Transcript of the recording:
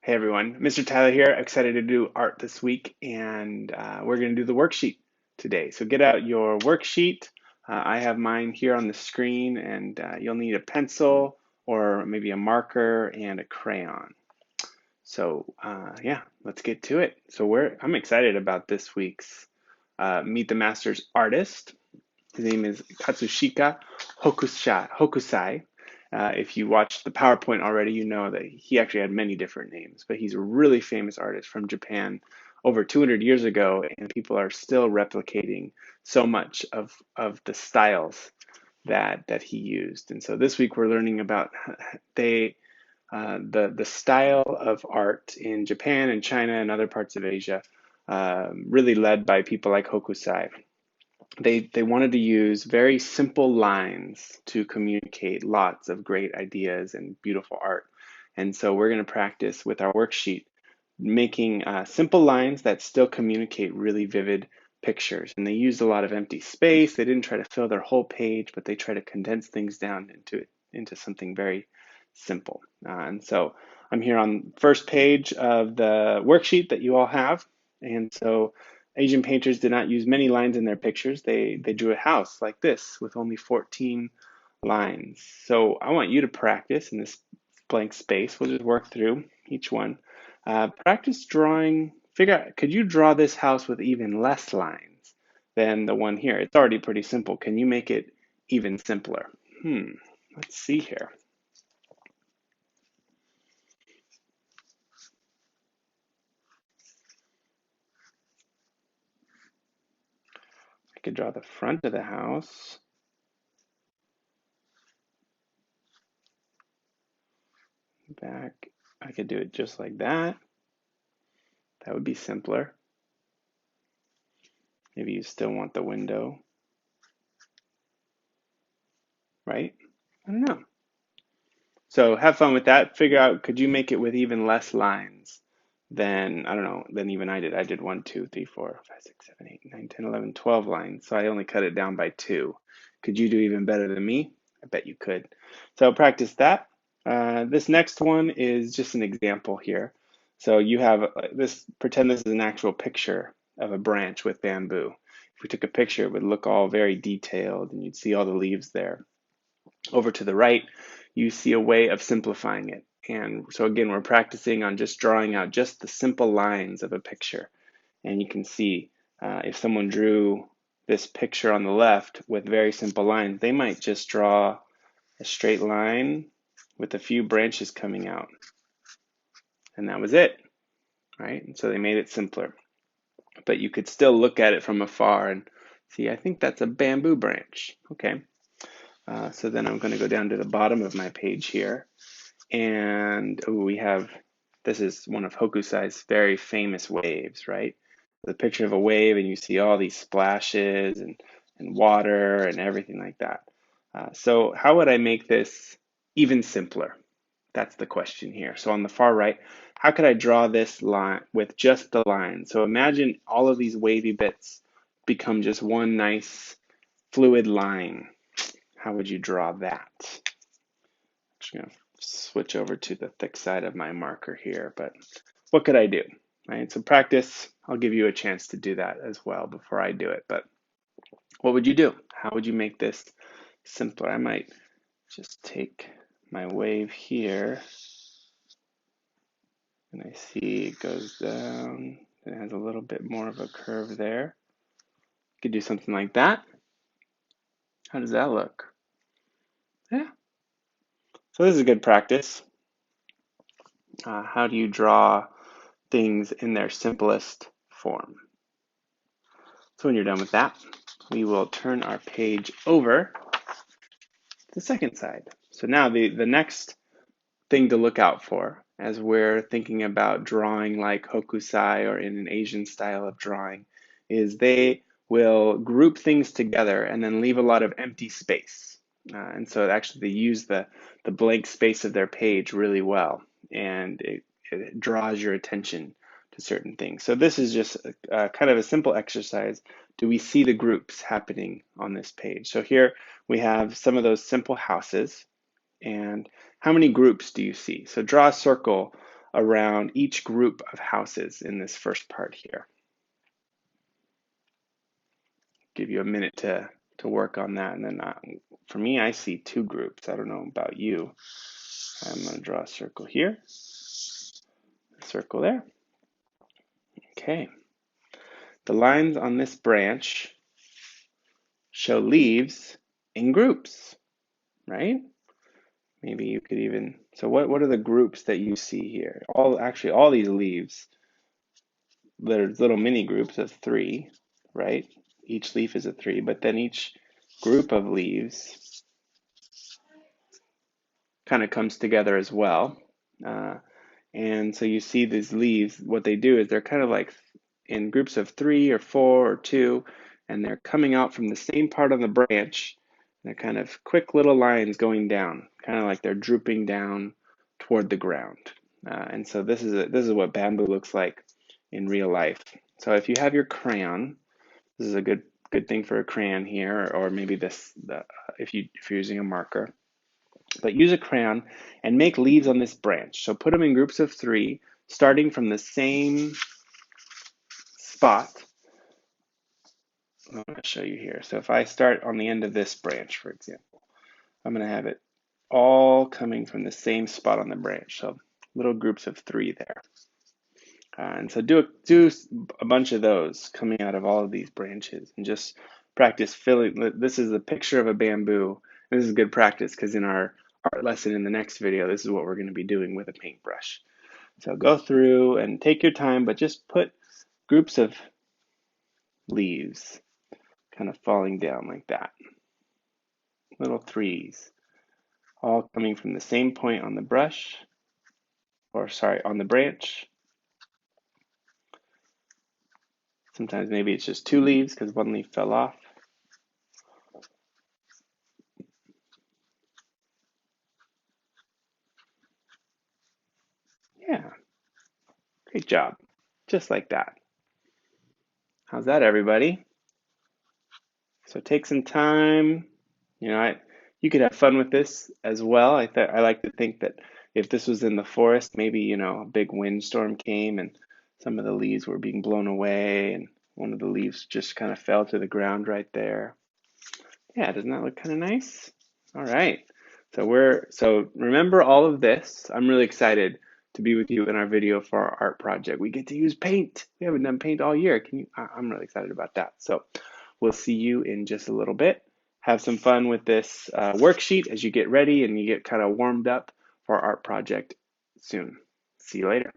Hey everyone, Mr. Tyler here. Excited to do art this week, and we're going to do the worksheet today. So get out your worksheet. I have mine here on the screen, and you'll need a pencil or maybe a marker and a crayon. So yeah, let's get to it. I'm excited about this week's Meet the Masters artist. His name is Katsushika Hokusai. If you watched the PowerPoint already, you know that he actually had many different names, but he's a really famous artist from Japan over 200 years ago, and people are still replicating so much of the styles that he used. And so this week we're learning about they the style of art in Japan and China and other parts of Asia, really led by people like Hokusai. They wanted to use very simple lines to communicate lots of great ideas and beautiful art. And so we're going to practice with our worksheet making simple lines that still communicate really vivid pictures. And they used a lot of empty space. They didn't try to fill their whole page, but they try to condense things down into something very simple. And so I'm here on the first page of the worksheet that you all have. And so Asian painters did not use many lines in their pictures. They drew a house like this with only 14 lines. So I want you to practice in this blank space. We'll just work through each one. Practice drawing, figure out, could you draw this house with even less lines than the one here? It's already pretty simple. Can you make it even simpler? Let's see here. I could draw the front of the house. Back, I could do it just like that. That would be simpler. Maybe you still want the window, right? I don't know. So have fun with that. Figure out, could you make it with even less lines than, I don't know, than even I did. I did 1, 2, 3, 4, 5, 6, 7, 8, 9, 10, 11, 12 lines. So I only cut it down by 2. Could you do even better than me? I bet you could. So practice that. This next one is just an example here. So you have this, pretend this is an actual picture of a branch with bamboo. If we took a picture, it would look all very detailed and you'd see all the leaves there. Over to the right, you see a way of simplifying it. And so again, we're practicing on just drawing out just the simple lines of a picture. And you can see if someone drew this picture on the left with very simple lines, they might just draw a straight line with a few branches coming out. And that was it, right? And so they made it simpler. But you could still look at it from afar and see, I think that's a bamboo branch. Okay. So then I'm going to go down to the bottom of my page here. And we have, this is one of Hokusai's very famous waves, right? The picture of a wave, and you see all these splashes and water and everything like that. So how would I make this even simpler? That's the question here. So on the far right, how could I draw this line with just the line? So imagine all of these wavy bits become just one nice fluid line. How would you draw that? Actually, I'm going to switch over to the thick side of my marker here, but what could I do? Right, so practice, I'll give you a chance to do that as well before I do it, but what would you do? How would you make this simpler? I might just take my wave here, and I see it goes down, it has a little bit more of a curve there. You could do something like that. How does that look? Yeah, so this is a good practice. How do you draw things in their simplest form? So when you're done with that, we will turn our page over to the second side. So now the next thing to look out for as we're thinking about drawing like Hokusai or in an Asian style of drawing is they will group things together and then leave a lot of empty space. And so actually they use the blank space of their page really well, and it draws your attention to certain things. So this is just kind of a simple exercise. Do we see the groups happening on this page? So here we have some of those simple houses. And how many groups do you see? So draw a circle around each group of houses in this first part here. Give you a minute to work on that, and then for me, I see 2 groups. I don't know about you. I'm going to draw a circle here, a circle there. Okay. The lines on this branch show leaves in groups, right? Maybe you could even, so what are the groups that you see here? Actually, all these leaves, there's little mini groups of 3, right? Each leaf is a 3, but then each group of leaves kind of comes together as well. And so you see these leaves, what they do is they're kind of like in groups of 3 or 4 or 2, and they're coming out from the same part of the branch. They're kind of quick little lines going down, kind of like they're drooping down toward the ground. And so this is what bamboo looks like in real life. So if you have your crayon, this is a good thing for a crayon here, or maybe if you're using a marker. But use a crayon and make leaves on this branch. So put them in groups of 3, starting from the same spot. I'm going to show you here. So if I start on the end of this branch, for example, I'm going to have it all coming from the same spot on the branch. So little groups of 3 there. And so do a bunch of those coming out of all of these branches, and just practice filling. This is a picture of a bamboo. And this is good practice because in our art lesson in the next video, this is what we're going to be doing with a paintbrush. So go through and take your time, but just put groups of leaves kind of falling down like that. Little 3s, all coming from the same point on the brush, or sorry, on the branch. Sometimes maybe it's just 2 leaves because 1 leaf fell off. Yeah, great job. Just like that. How's that, everybody? So take some time. You could have fun with this as well. I like to think that if this was in the forest, maybe, a big windstorm came and some of the leaves were being blown away and one of the leaves just kind of fell to the ground right there. Yeah, doesn't that look kind of nice? All right. So remember all of this. I'm really excited to be with you in our video for our art project. We get to use paint. We haven't done paint all year. I'm really excited about that. So we'll see you in just a little bit. Have some fun with this worksheet as you get ready and you get kind of warmed up for our art project soon. See you later.